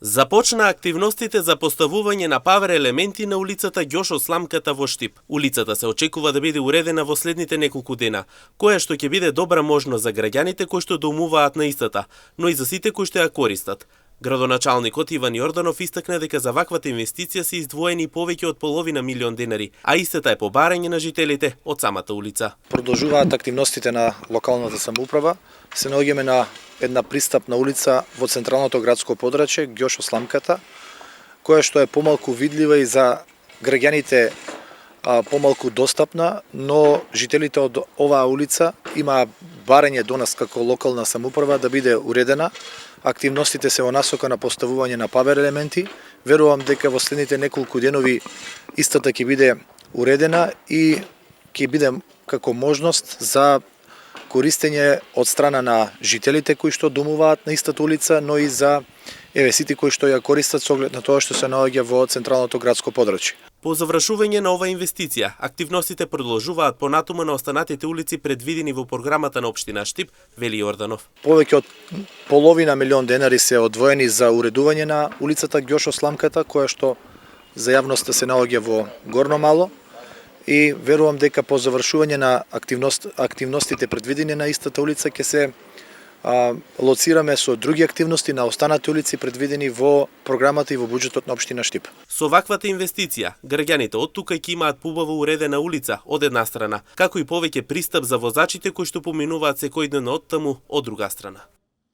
Започна активностите за поставување на павер елементи на улицата Ѓошо Сламката во Штип. Улицата се очекува да биде уредена во следните неколку дена, која што ќе биде добра можност за граѓаните кои што доумуваат на истата, но и за сите кои што ја користат. Градоначалникот Иван Јорданов истакна дека за ваквата инвестиција се издвоени повеќе од половина милион денари, а истата е по барање на жителите од самата улица. Продолжуваат активностите на локалната самоуправа. Се наоѓаме на една пристапна улица во централното градско подрачје, Ѓошо Сламката, која што е помалку видлива и за граѓаните помалку достапна, но жителите од оваа улица има барање до нас како локална самоуправа да биде уредена. Активностите се во насока на поставување на павер елементи. Верувам дека во следните неколку денови истата ќе биде уредена и ќе биде како можност за користење од страна на жителите кои што домуваат на истата улица, но и за сите кои што ја користат со оглед на тоа што се наоѓа во централното градско подрачје. По завршување на оваа инвестиција, активностите продолжуваат понатаму на останатите улици предвидени во програмата на општина Штип, вели Јорданов. Повеќе од половина милион денари се одвоени за уредување на улицата Ѓошо Сламката, која што за јавноста се наоѓа во Горно Мало, и верувам дека по завршување на активностите предвидени на истата улица ќе се лоцираме со други активности на останати улици предвидени во програмата и во буџетот на општина Штип. Со ваквата инвестиција, граѓаните од тука ќе имаат побаво уредена улица од една страна, како и повеќе пристап за возачите кои што поминуваат секојдневно од таму од друга страна.